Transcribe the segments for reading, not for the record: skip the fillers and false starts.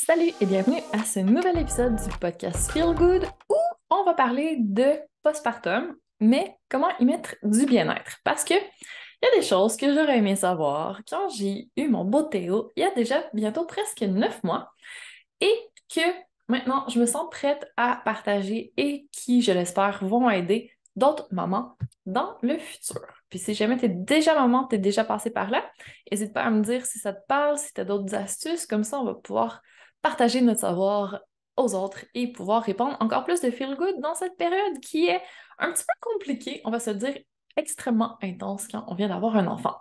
Salut et bienvenue à ce nouvel épisode du podcast Feel Good où on va parler de postpartum, mais comment y mettre du bien-être. Parce que il y a des choses que j'aurais aimé savoir quand j'ai eu mon beau Théo il y a déjà bientôt presque 9 mois et que maintenant je me sens prête à partager et qui, je l'espère, vont aider d'autres mamans dans le futur. Puis si jamais t'es déjà maman, t'es déjà passé par là, n'hésite pas à me dire si ça te parle, si t'as d'autres astuces, comme ça on va pouvoir partager notre savoir aux autres et pouvoir répandre encore plus de feel good dans cette période qui est un petit peu compliquée, on va se dire extrêmement intense quand on vient d'avoir un enfant.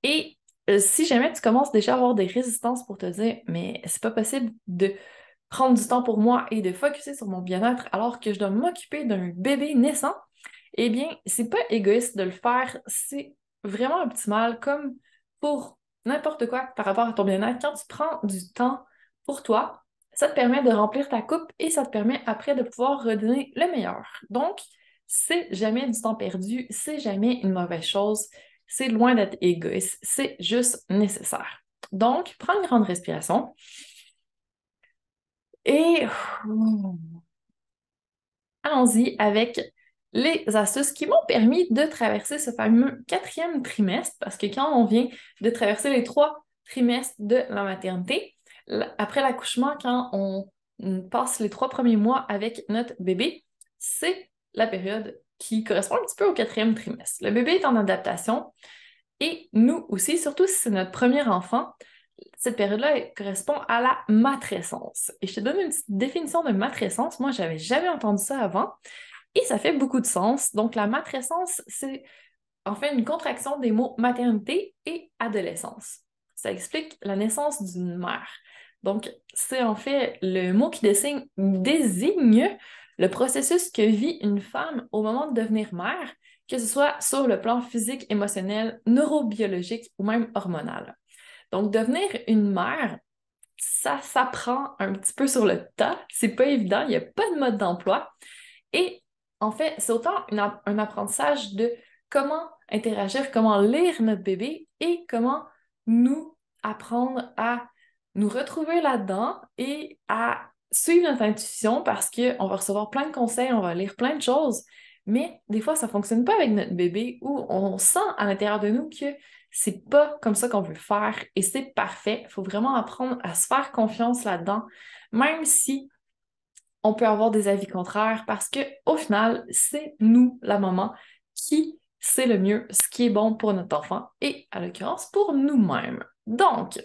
Et si jamais tu commences déjà à avoir des résistances pour te dire, mais c'est pas possible de prendre du temps pour moi et de focusser sur mon bien-être alors que je dois m'occuper d'un bébé naissant, eh bien, c'est pas égoïste de le faire, c'est vraiment optimal comme pour n'importe quoi par rapport à ton bien-être. Quand tu prends du temps pour toi, ça te permet de remplir ta coupe et ça te permet après de pouvoir redonner le meilleur. Donc, c'est jamais du temps perdu, c'est jamais une mauvaise chose, c'est loin d'être égoïste, c'est juste nécessaire. Donc, prends une grande respiration et allons-y avec les astuces qui m'ont permis de traverser ce fameux 4e trimestre, parce que quand on vient de traverser les 3 trimestres de la maternité, après l'accouchement, quand on passe les 3 premiers mois avec notre bébé, c'est la période qui correspond un petit peu au 4e trimestre. Le bébé est en adaptation et nous aussi, surtout si c'est notre premier enfant, cette période-là correspond à la matrescence. Et je te donne une petite définition de matrescence. Moi, j'avais jamais entendu ça avant. Et ça fait beaucoup de sens. Donc, la matrescence, c'est en fait une contraction des mots maternité et adolescence. Ça explique la naissance d'une mère. Donc, c'est en fait le mot qui désigne le processus que vit une femme au moment de devenir mère, que ce soit sur le plan physique, émotionnel, neurobiologique ou même hormonal. Donc, devenir une mère, ça s'apprend un petit peu sur le tas. C'est pas évident, il n'y a pas de mode d'emploi. Et en fait, c'est autant un apprentissage de comment interagir, comment lire notre bébé et comment nous apprendre à nous retrouver là-dedans et à suivre notre intuition parce qu'on va recevoir plein de conseils, on va lire plein de choses, mais des fois, ça ne fonctionne pas avec notre bébé où on sent à l'intérieur de nous que c'est pas comme ça qu'on veut faire et c'est parfait. Il faut vraiment apprendre à se faire confiance là-dedans, même si on peut avoir des avis contraires parce que au final, c'est nous, la maman, qui sait le mieux ce qui est bon pour notre enfant et, à l'occurrence, pour nous-mêmes. Donc,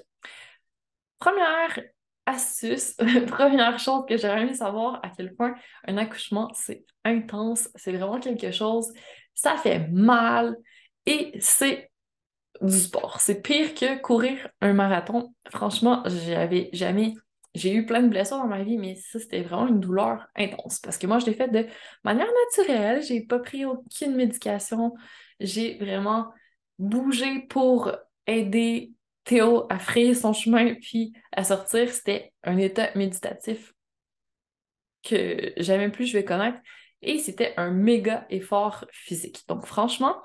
première astuce, première chose que j'aurais aimé savoir à quel point un accouchement, c'est intense, c'est vraiment quelque chose, ça fait mal et c'est du sport. C'est pire que courir un marathon. Franchement, j'avais jamais. J'ai eu plein de blessures dans ma vie, mais ça, c'était vraiment une douleur intense. Parce que moi, je l'ai fait de manière naturelle. J'ai pas pris aucune médication. J'ai vraiment bougé pour aider Théo à frayer son chemin puis à sortir. C'était un état méditatif que jamais plus je vais connaître. Et c'était un méga effort physique. Donc, franchement,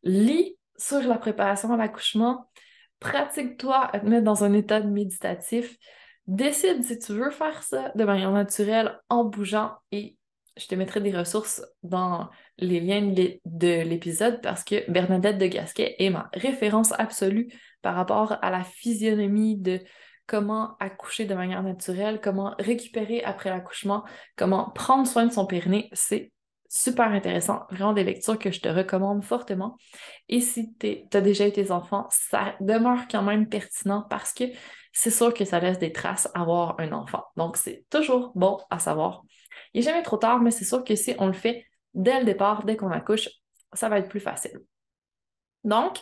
lis sur la préparation à l'accouchement, pratique-toi à te mettre dans un état méditatif, décide si tu veux faire ça de manière naturelle en bougeant et je te mettrai des ressources dans les liens de l'épisode parce que Bernadette de Gasquet est ma référence absolue par rapport à la physionomie de comment accoucher de manière naturelle, comment récupérer après l'accouchement, comment prendre soin de son périnée. C'est super intéressant, vraiment des lectures que je te recommande fortement. Et si tu as déjà eu tes enfants, ça demeure quand même pertinent parce que c'est sûr que ça laisse des traces avoir un enfant. Donc, c'est toujours bon à savoir. Il n'est jamais trop tard, mais c'est sûr que si on le fait dès le départ, dès qu'on accouche, ça va être plus facile. Donc,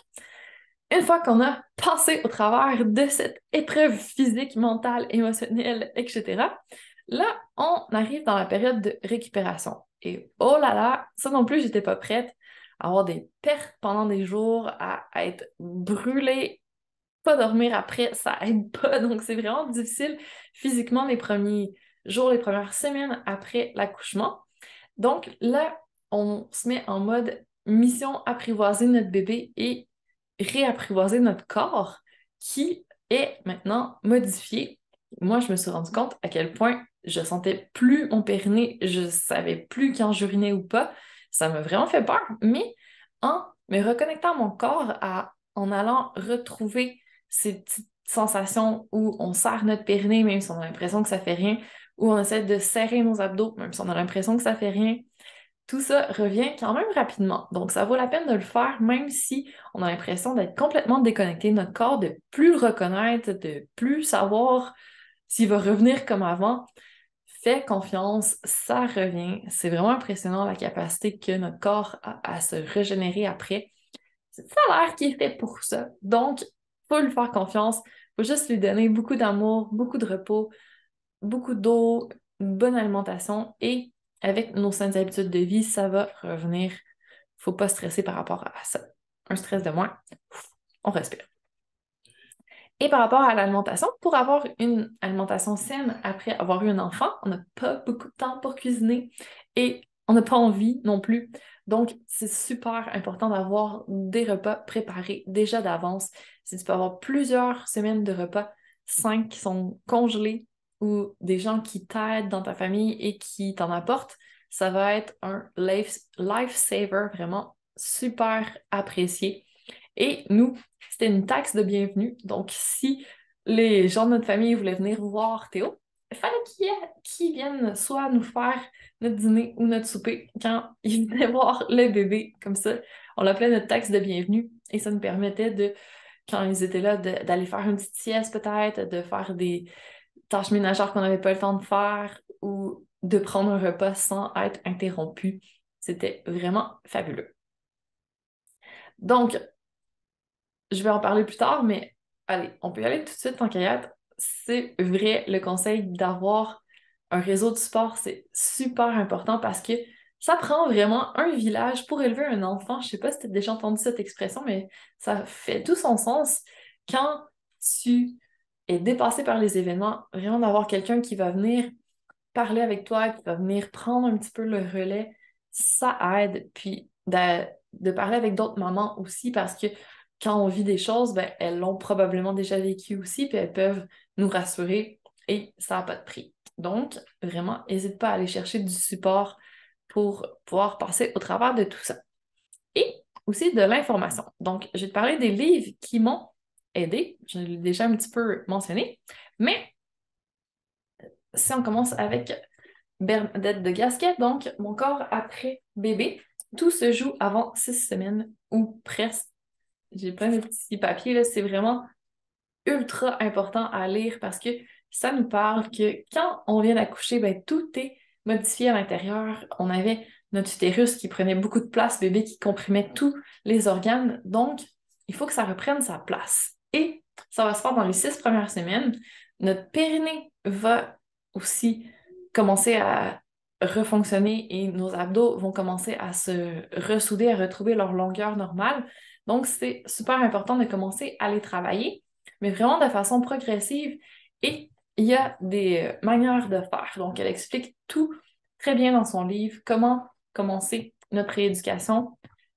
une fois qu'on a passé au travers de cette épreuve physique, mentale, émotionnelle, etc., là, on arrive dans la période de récupération. Et oh là là, ça non plus, j'étais pas prête à avoir des pertes pendant des jours, à être brûlée, pas dormir après, ça aide pas. Donc, c'est vraiment difficile physiquement les premiers jours, les premières semaines après l'accouchement. Donc là, on se met en mode mission apprivoiser notre bébé et réapprivoiser notre corps qui est maintenant modifié moi, je me suis rendu compte à quel point je sentais plus mon périnée, je savais plus quand j'urinais ou pas. Ça m'a vraiment fait peur, mais en me reconnectant à mon corps, en allant retrouver ces petites sensations où on serre notre périnée, même si on a l'impression que ça fait rien, où on essaie de serrer nos abdos, même si on a l'impression que ça fait rien, tout ça revient quand même rapidement. Donc, ça vaut la peine de le faire, même si on a l'impression d'être complètement déconnecté de notre corps, de plus le reconnaître, de plus savoir s'il va revenir comme avant. Fais confiance, ça revient. C'est vraiment impressionnant la capacité que notre corps a à se régénérer après. Ça a l'air qu'il est fait pour ça. Donc, faut lui faire confiance. Faut juste lui donner beaucoup d'amour, beaucoup de repos, beaucoup d'eau, une bonne alimentation et avec nos saines habitudes de vie, ça va revenir. Faut pas stresser par rapport à ça. Un stress de moins, on respire. Et par rapport à l'alimentation, pour avoir une alimentation saine après avoir eu un enfant, on n'a pas beaucoup de temps pour cuisiner et on n'a pas envie non plus. Donc, c'est super important d'avoir des repas préparés déjà d'avance. Si tu peux avoir plusieurs semaines de repas, 5 qui sont congelés ou des gens qui t'aident dans ta famille et qui t'en apportent, ça va être un lifesaver vraiment super apprécié. Et nous, c'était une taxe de bienvenue. Donc, si les gens de notre famille voulaient venir voir Théo, il fallait qu'ils viennent soit nous faire notre dîner ou notre souper quand ils venaient voir le bébé. Comme ça, on l'appelait notre taxe de bienvenue. Et ça nous permettait de, quand ils étaient là, d'aller faire une petite sieste peut-être, de faire des tâches ménagères qu'on n'avait pas le temps de faire ou de prendre un repas sans être interrompu. C'était vraiment fabuleux. Donc, je vais en parler plus tard, mais allez, on peut y aller tout de suite en kayak. C'est vrai, le conseil d'avoir un réseau de sport, c'est super important parce que ça prend vraiment un village pour élever un enfant. Je sais pas si tu as déjà entendu cette expression, mais ça fait tout son sens. Quand tu es dépassé par les événements, vraiment d'avoir quelqu'un qui va venir parler avec toi, qui va venir prendre un petit peu le relais, ça aide. Puis de parler avec d'autres mamans aussi parce que quand on vit des choses, ben, elles l'ont probablement déjà vécu aussi, puis elles peuvent nous rassurer et ça n'a pas de prix. Donc, vraiment, n'hésite pas à aller chercher du support pour pouvoir passer au travers de tout ça. Et aussi de l'information. Donc, je vais te parler des livres qui m'ont aidé. Je l'ai déjà un petit peu mentionné, mais si on commence avec Bernadette de Gasquet, donc mon corps après bébé, tout se joue avant 6 semaines ou presque. J'ai plein de petits papiers, là, c'est vraiment ultra important à lire parce que ça nous parle que quand on vient d'accoucher, ben, tout est modifié à l'intérieur. On avait notre utérus qui prenait beaucoup de place, bébé qui comprimait tous les organes. Donc, il faut que ça reprenne sa place. Et ça va se faire dans les 6 premières semaines. Notre périnée va aussi commencer à refonctionner et nos abdos vont commencer à se ressouder, à retrouver leur longueur normale. Donc, c'est super important de commencer à les travailler, mais vraiment de façon progressive. Et il y a des manières de faire. Donc, elle explique tout très bien dans son livre, comment commencer notre rééducation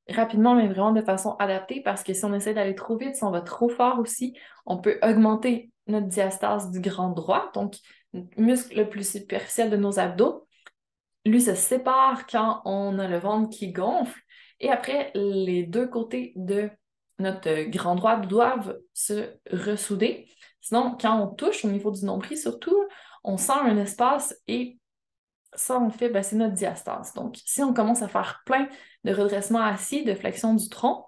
rapidement, mais vraiment de façon adaptée, parce que si on essaie d'aller trop vite, si on va trop fort aussi, on peut augmenter notre diastase du grand droit, donc le muscle le plus superficiel de nos abdos. Lui se sépare quand on a le ventre qui gonfle, et après, les deux côtés de notre grand droit doivent se ressouder. Sinon, quand on touche au niveau du nombril, surtout, on sent un espace et ça, on fait, ben, c'est notre diastase. Donc, si on commence à faire plein de redressements assis, de flexion du tronc,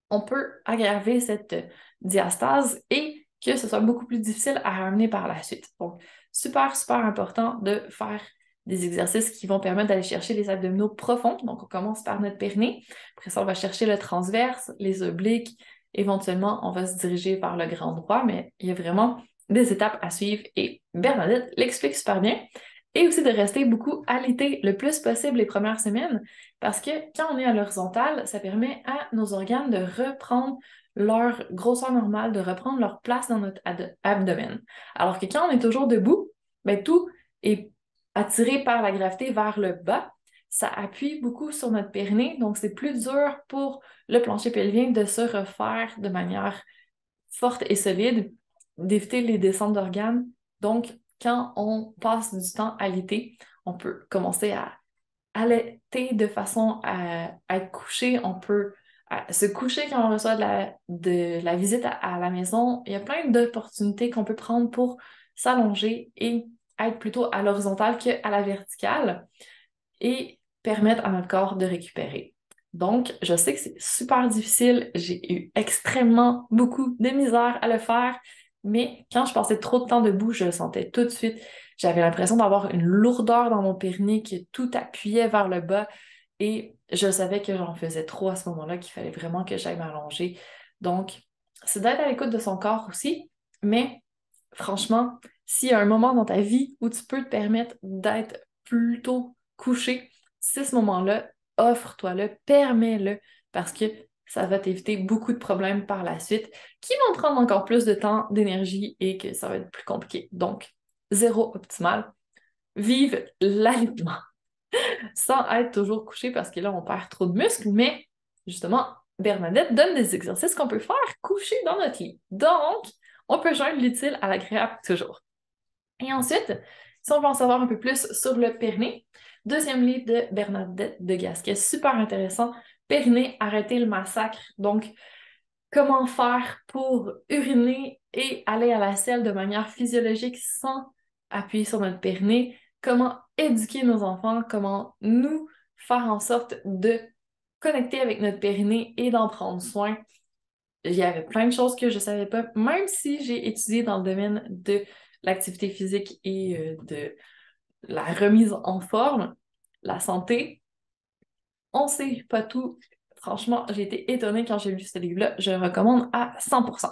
on peut aggraver cette diastase et que ce soit beaucoup plus difficile à ramener par la suite. Donc, super, super important de faire des exercices qui vont permettre d'aller chercher les abdominaux profonds. Donc, on commence par notre périnée. Après ça, on va chercher le transverse, les obliques. Éventuellement, on va se diriger vers le grand droit, mais il y a vraiment des étapes à suivre et Bernadette l'explique super bien. Et aussi de rester beaucoup alité le plus possible les premières semaines parce que quand on est à l'horizontale, ça permet à nos organes de reprendre leur grosseur normale, de reprendre leur place dans notre abdomen. Alors que quand on est toujours debout, ben, tout est attiré par la gravité vers le bas. Ça appuie beaucoup sur notre périnée, donc c'est plus dur pour le plancher pelvien de se refaire de manière forte et solide, d'éviter les descentes d'organes Donc, quand on passe du temps à allaiter, on peut commencer à allaiter de façon à être couché. On peut se coucher quand on reçoit de la visite à la maison. Il y a plein d'opportunités qu'on peut prendre pour s'allonger et être plutôt à l'horizontale qu'à la verticale et permettre à notre corps de récupérer. Donc, je sais que c'est super difficile. J'ai eu extrêmement beaucoup de misère à le faire, mais quand je passais trop de temps debout, je le sentais tout de suite. J'avais l'impression d'avoir une lourdeur dans mon périnée que tout appuyait vers le bas et je savais que j'en faisais trop à ce moment-là, qu'il fallait vraiment que j'aille m'allonger. Donc, c'est d'être à l'écoute de son corps aussi, mais franchement, s'il y a un moment dans ta vie où tu peux te permettre d'être plutôt couché, c'est ce moment-là, offre-toi-le, permets-le, parce que ça va t'éviter beaucoup de problèmes par la suite qui vont prendre encore plus de temps, d'énergie et que ça va être plus compliqué. Donc, zéro optimal. Vive l'alimentation sans être toujours couché parce que là, on perd trop de muscles, mais justement, Bernadette donne des exercices qu'on peut faire couché dans notre lit. Donc, on peut joindre l'utile à l'agréable toujours. Et ensuite, si on veut en savoir un peu plus sur le périnée, deuxième livre de Bernadette de Gasquet, super intéressant. Périnée, arrêter le massacre. Donc, comment faire pour uriner et aller à la selle de manière physiologique sans appuyer sur notre périnée? Comment éduquer nos enfants? Comment nous faire en sorte de connecter avec notre périnée et d'en prendre soin? Il y avait plein de choses que je ne savais pas, même si j'ai étudié dans le domaine de l'activité physique et de la remise en forme, la santé. On ne sait pas tout. Franchement, j'ai été étonnée quand j'ai lu ce livre-là. Je le recommande à 100%.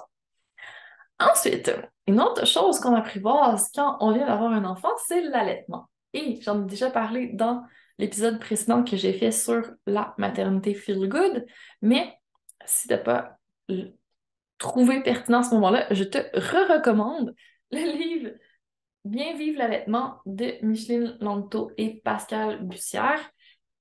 Ensuite, une autre chose qu'on apprivoise quand on vient d'avoir un enfant, c'est l'allaitement. Et j'en ai déjà parlé dans l'épisode précédent que j'ai fait sur la maternité feel good, mais si tu n'as pas trouvé pertinent à ce moment-là, je te recommande le livre Bien vivre l'allaitement de Micheline Langto et Pascal Bussière.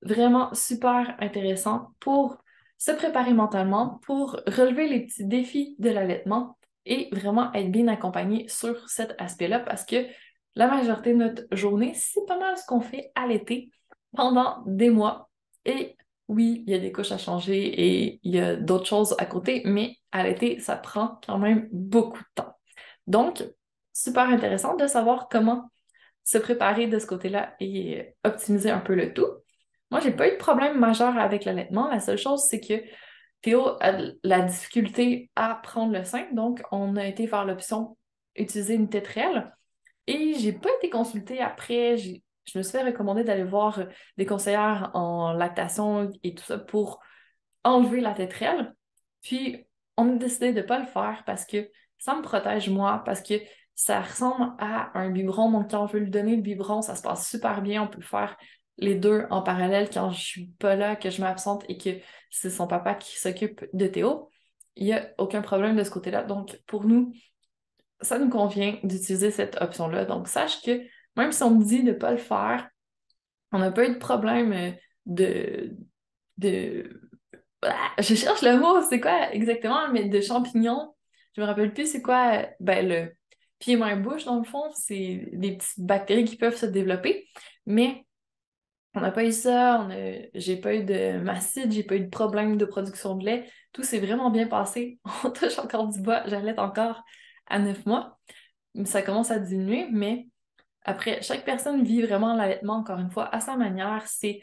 Vraiment super intéressant pour se préparer mentalement, pour relever les petits défis de l'allaitement et vraiment être bien accompagné sur cet aspect-là parce que la majorité de notre journée, c'est pas mal ce qu'on fait à l'été pendant des mois. Et oui, il y a des couches à changer et il y a d'autres choses à côté, mais à l'été, ça prend quand même beaucoup de temps. Donc, super intéressant de savoir comment se préparer de ce côté-là et optimiser un peu le tout. Moi, j'ai pas eu de problème majeur avec l'allaitement. La seule chose, c'est que Théo a de la difficulté à prendre le sein, donc on a été vers l'option utiliser une tétrelle. Et j'ai pas été consultée après. Je me suis fait recommander d'aller voir des conseillères en lactation et tout ça pour enlever la tétrelle. Puis, on a décidé de pas le faire parce que ça me protège moi, parce que ça ressemble à un biberon. Donc, quand on veut lui donner le biberon, ça se passe super bien. On peut faire les deux en parallèle quand je suis pas là, que je m'absente et que c'est son papa qui s'occupe de Théo. Il n'y a aucun problème de ce côté-là. Donc, pour nous, ça nous convient d'utiliser cette option-là. Donc, sache que même si on me dit de ne pas le faire, on n'a pas eu de problème de, de... Je cherche le mot, c'est quoi exactement, mais de champignons. Je me rappelle plus c'est quoi, ben le pied-main-bouche dans le fond, c'est des petites bactéries qui peuvent se développer, mais on n'a pas eu ça, j'ai pas eu de mastite, j'ai pas eu de problème de production de lait, tout s'est vraiment bien passé. On touche encore du bois, j'allaite encore à 9 mois, ça commence à diminuer, mais après, chaque personne vit vraiment l'allaitement, encore une fois, à sa manière. C'est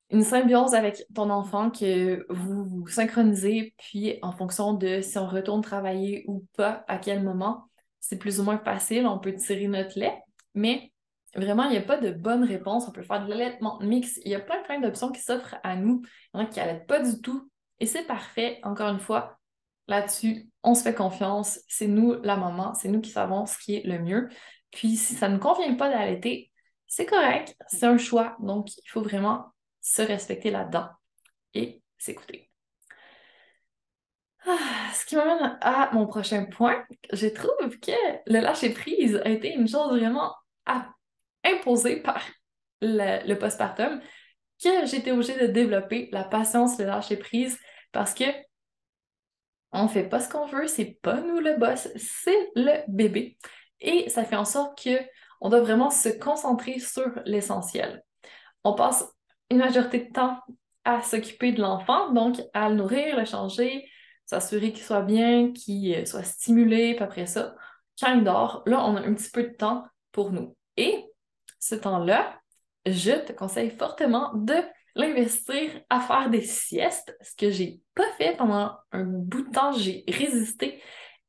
une symbiose avec ton enfant que vous vous synchronisez, puis en fonction de si on retourne travailler ou pas, à quel moment, c'est plus ou moins facile, on peut tirer notre lait, mais vraiment, il n'y a pas de bonne réponse. On peut faire de l'allaitement mix. Il y a plein d'options qui s'offrent à nous. Il y en a qui n'allaitent pas du tout, et c'est parfait, encore une fois. Là-dessus, on se fait confiance, c'est nous la maman, c'est nous qui savons ce qui est le mieux. Puis si ça ne nous convient pas d'allaiter, c'est correct, c'est un choix, donc il faut vraiment se respecter là-dedans et s'écouter. Ce qui m'amène à mon prochain point, je trouve que le lâcher-prise a été une chose vraiment imposée par le postpartum, que j'étais obligée de développer la patience, le lâcher-prise, parce que on fait pas ce qu'on veut, c'est pas nous le boss, c'est le bébé. Et ça fait en sorte que on doit vraiment se concentrer sur l'essentiel. On passe une majorité de temps à s'occuper de l'enfant, donc à le nourrir, le changer, s'assurer qu'il soit bien, qu'il soit stimulé, puis après ça, quand il dort, là, on a un petit peu de temps pour nous. Et ce temps-là, je te conseille fortement de l'investir à faire des siestes, ce que j'ai pas fait pendant un bout de temps, j'ai résisté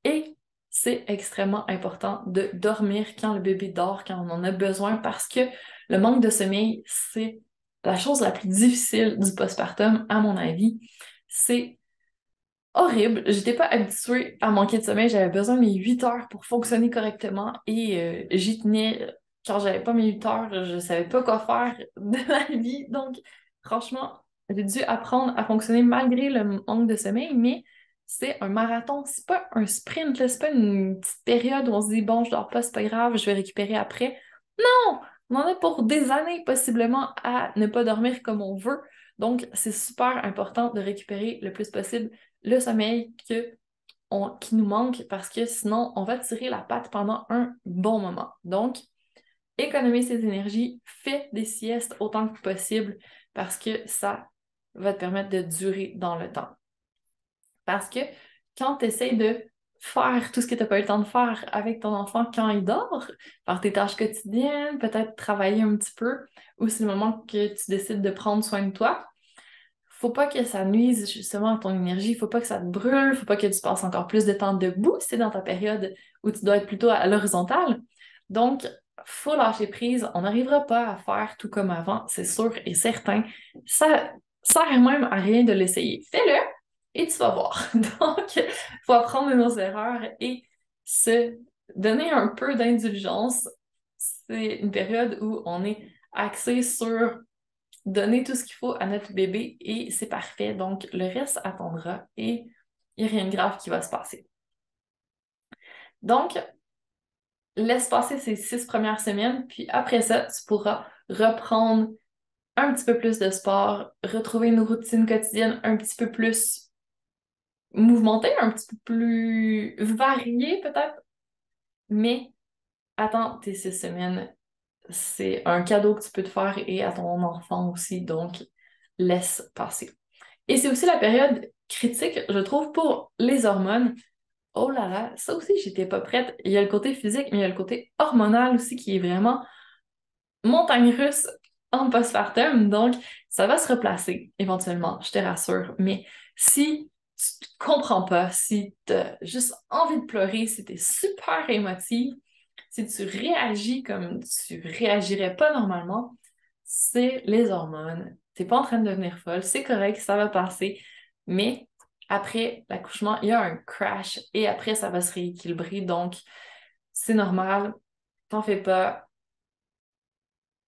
et c'est extrêmement important de dormir quand le bébé dort, quand on en a besoin, parce que le manque de sommeil, c'est la chose la plus difficile du postpartum, à mon avis. C'est horrible. J'étais pas habituée à manquer de sommeil. J'avais besoin de mes 8 heures pour fonctionner correctement et j'y tenais. Quand j'avais pas mes 8 heures, je savais pas quoi faire de ma vie. Donc, franchement, j'ai dû apprendre à fonctionner malgré le manque de sommeil, mais c'est un marathon. C'est pas un sprint, là. C'est pas une petite période où on se dit, bon, je dors pas, c'est pas grave, je vais récupérer après. Non! On en a pour des années, possiblement, à ne pas dormir comme on veut. Donc, c'est super important de récupérer le plus possible le sommeil qui nous manque parce que sinon, on va tirer la patte pendant un bon moment. Donc, économise ses énergies, fais des siestes autant que possible parce que ça va te permettre de durer dans le temps. Parce que quand tu essaies de faire tout ce que tu n'as pas eu le temps de faire avec ton enfant quand il dort, faire tes tâches quotidiennes, peut-être travailler un petit peu, ou c'est le moment que tu décides de prendre soin de toi, faut pas que ça nuise justement à ton énergie, faut pas que ça te brûle, faut pas que tu passes encore plus de temps debout, c'est dans ta période où tu dois être plutôt à l'horizontale. Donc, faut lâcher prise, on n'arrivera pas à faire tout comme avant, c'est sûr et certain. Ça sert même à rien de l'essayer. Fais-le et tu vas voir. Donc, faut apprendre de nos erreurs et se donner un peu d'indulgence. C'est une période où on est axé sur donner tout ce qu'il faut à notre bébé et c'est parfait. Donc, le reste attendra et il n'y a rien de grave qui va se passer. Donc, laisse passer ces 6 premières semaines, puis après ça, tu pourras reprendre un petit peu plus de sport, retrouver une routine quotidienne un petit peu plus mouvementée, un petit peu plus variée peut-être, mais attends tes 6 semaines. C'est un cadeau que tu peux te faire et à ton enfant aussi, donc laisse passer. Et c'est aussi la période critique, je trouve, pour les hormones. Oh là là, ça aussi, j'étais pas prête. Il y a le côté physique, mais il y a le côté hormonal aussi qui est vraiment montagne russe en postpartum. Donc, ça va se replacer éventuellement, je te rassure. Mais si tu comprends pas, si tu as juste envie de pleurer, si tu es super émotive, si tu réagis comme tu réagirais pas normalement, c'est les hormones. T'es pas en train de devenir folle, c'est correct, ça va passer. Mais après l'accouchement, il y a un crash et après, ça va se rééquilibrer. Donc, c'est normal, t'en fais pas.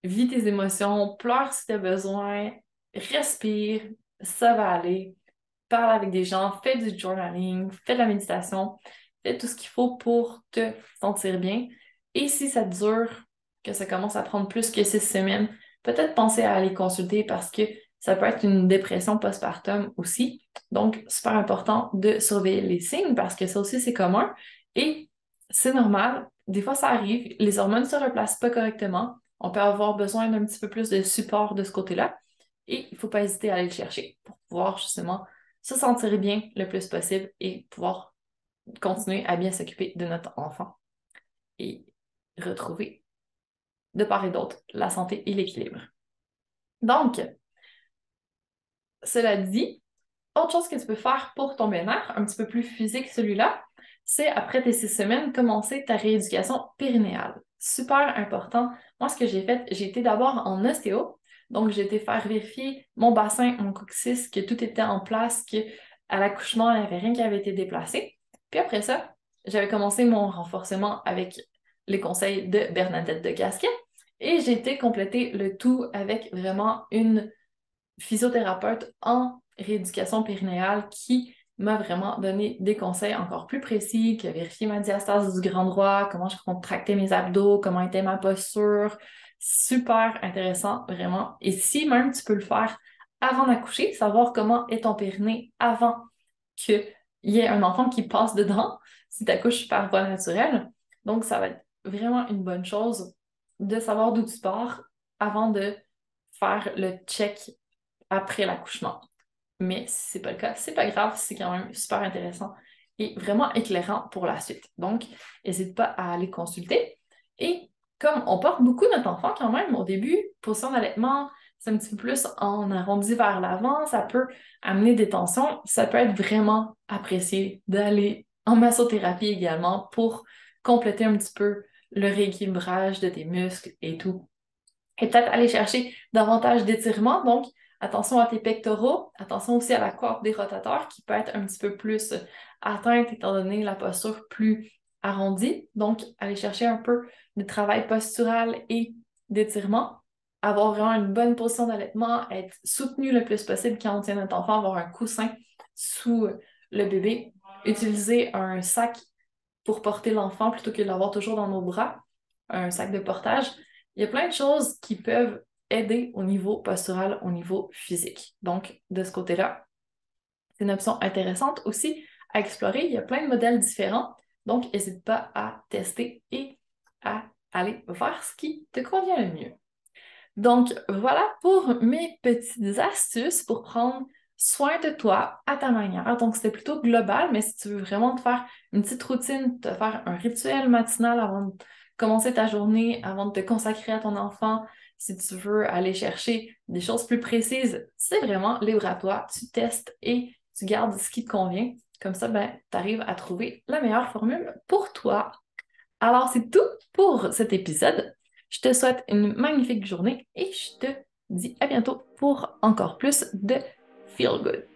Vis tes émotions, pleure si tu as besoin, respire, ça va aller. Parle avec des gens, fais du journaling, fais de la méditation, fais tout ce qu'il faut pour te sentir bien. Et si ça dure, que ça commence à prendre plus que 6 semaines, peut-être penser à aller consulter parce que ça peut être une dépression postpartum aussi. Donc, super important de surveiller les signes parce que ça aussi, c'est commun. Et c'est normal. Des fois, ça arrive. Les hormones ne se replacent pas correctement. On peut avoir besoin d'un petit peu plus de support de ce côté-là. Et il ne faut pas hésiter à aller le chercher pour pouvoir justement se sentir bien le plus possible et pouvoir continuer à bien s'occuper de notre enfant et retrouver, de part et d'autre, la santé et l'équilibre. Donc, cela dit, autre chose que tu peux faire pour ton bien-être, un petit peu plus physique celui-là, c'est après tes 6 semaines, commencer ta rééducation périnéale. Super important. Moi, ce que j'ai fait, j'ai été d'abord en ostéo. Donc, j'ai été faire vérifier mon bassin, mon coccyx, que tout était en place, que à l'accouchement, il n'y avait rien qui avait été déplacé. Puis après ça, j'avais commencé mon renforcement avec les conseils de Bernadette de Gasquet et j'ai été compléter le tout avec vraiment une physiothérapeute en rééducation périnéale qui m'a vraiment donné des conseils encore plus précis, qui a vérifié ma diastase du grand droit, comment je contractais mes abdos, comment était ma posture. Super intéressant, vraiment. Et si même tu peux le faire avant d'accoucher, savoir comment est ton périnée avant qu'il y ait un enfant qui passe dedans, si tu accouches par voie naturelle. Donc, ça va être vraiment une bonne chose de savoir d'où tu pars avant de faire le check après l'accouchement. Mais si c'est pas le cas, c'est pas grave, c'est quand même super intéressant et vraiment éclairant pour la suite. Donc, n'hésite pas à aller consulter. Et comme on porte beaucoup notre enfant quand même au début, position d'allaitement, c'est un petit peu plus en arrondi vers l'avant, ça peut amener des tensions, ça peut être vraiment apprécié d'aller en massothérapie également pour compléter un petit peu le rééquilibrage de tes muscles et tout. Et peut-être aller chercher davantage d'étirements, donc attention à tes pectoraux, attention aussi à la coiffe des rotateurs qui peut être un petit peu plus atteinte étant donné la posture plus arrondie. Donc, aller chercher un peu de travail postural et d'étirement, avoir vraiment une bonne position d'allaitement, être soutenu le plus possible quand on tient notre enfant, avoir un coussin sous le bébé, utiliser un sac pour porter l'enfant plutôt que de l'avoir toujours dans nos bras, un sac de portage. Il y a plein de choses qui peuvent aider au niveau postural, au niveau physique. Donc, de ce côté-là, c'est une option intéressante aussi à explorer. Il y a plein de modèles différents. Donc, n'hésite pas à tester et à aller vers ce qui te convient le mieux. Donc, voilà pour mes petites astuces pour prendre soin de toi à ta manière. Donc, c'était plutôt global, mais si tu veux vraiment te faire une petite routine, te faire un rituel matinal avant de commencer ta journée, avant de te consacrer à ton enfant, si tu veux aller chercher des choses plus précises, c'est vraiment libre à toi. Tu testes et tu gardes ce qui te convient. Comme ça, ben, tu arrives à trouver la meilleure formule pour toi. Alors, c'est tout pour cet épisode. Je te souhaite une magnifique journée et je te dis à bientôt pour encore plus de Feel Good.